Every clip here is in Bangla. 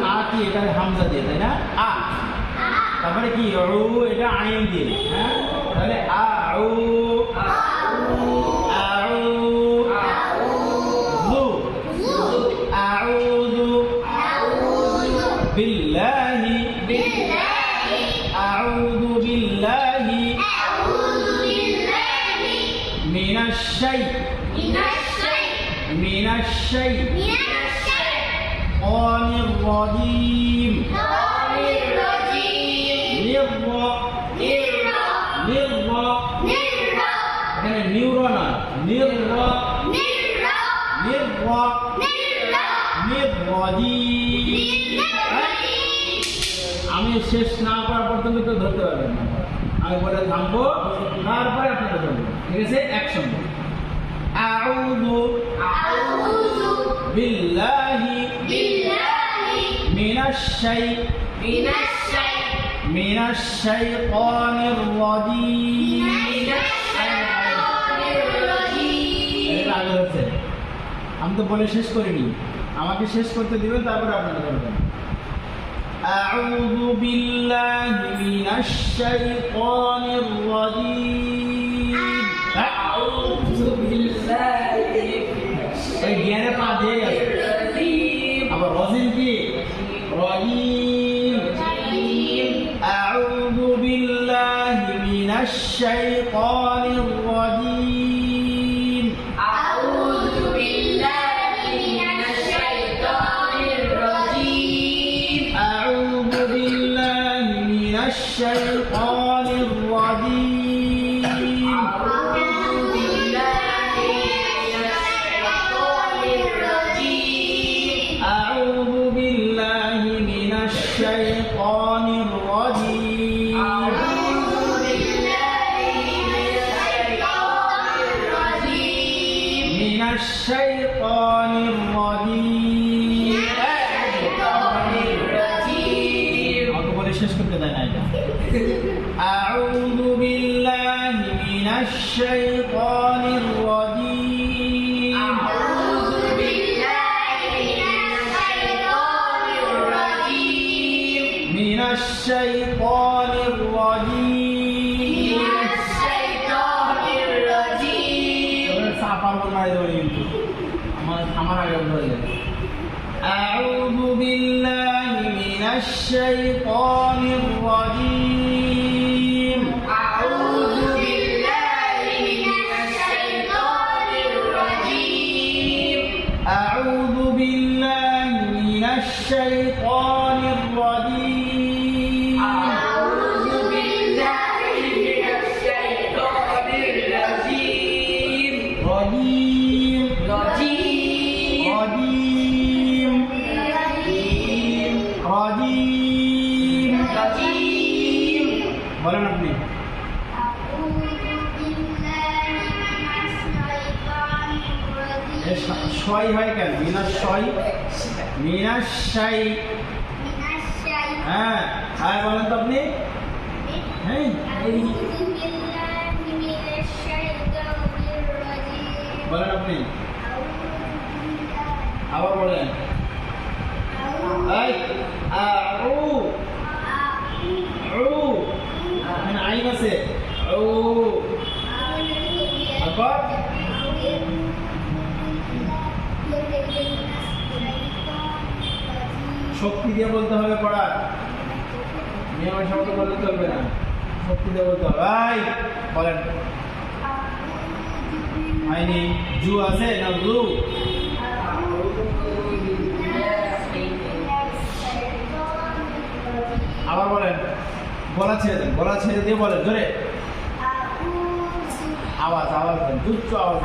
আ কি এটা হামজা দিয়ে তাই না আ তারপরে কি এটা আইন দিয়ে হ্যাঁ তাহলে আউ أعوذ بالله من الشيطان الرجيم আমি শেষ না করা পর্যন্ত কেউ ধরতে পারবেন না আমি বলে থামবো তারপরে আপনারা ধরবেন ঠিক আছে একসঙ্গে আউযু বিল্লাহি মিনাশ শাইতানির রাজীম আমি তো বলে শেষ করিনি আমাকে শেষ করতে দিবেন তারপরে আপনারা ধরবেন أعوذ بالله من الشيطان الرجيم أعوذ بالله من الرجيم أعوذ بالله من الشيطان الرجيم أعوذ بالله من الشيطان الرجيم أعوذ بالله من الشيطان الرجيم أعوذ بالله من الشيطان الرجيم من الشيطان الرجيم أعوذ بالله من الشيطان الرجيم أعوذ بالله من الشيطان الرجيم أعوذ بالله من الشيطان الرجيم أعوذ بالله من الشيطان الرجيم أعوذ بالله من الشيطان الرجيم أعوذ بالله من الشيطان الرجيم বলেন আপনি শয় হয় কেন মিনাশ শাই হ্যাঁ হ্যাঁ বলেন তো আপনি হ্যাঁ বলেন আপনি আবার বলেন আইন আছে শক্তি দিয়ে বলতে হবে পড়ার নিয়মের শব্দ বলতে চলবে না শক্তি দিয়ে বলতে হবে বলেন আইনি জু আছে না জু আবার বলেন গলা ছেড়ে দিয়ে বলেন জোরে আওয়াজ দেন উচ্চ আওয়াজ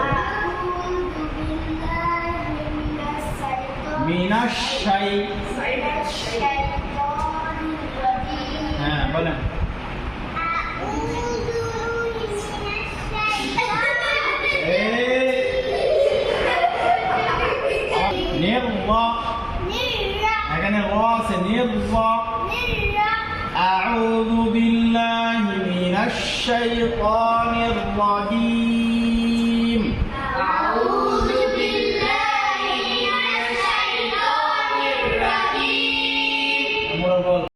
মিনাশ শাই হ্যাঁ বলেন এখানে আছে أعوذ بالله من الشيطان الرجيم أعوذ بالله من الشيطان বল বল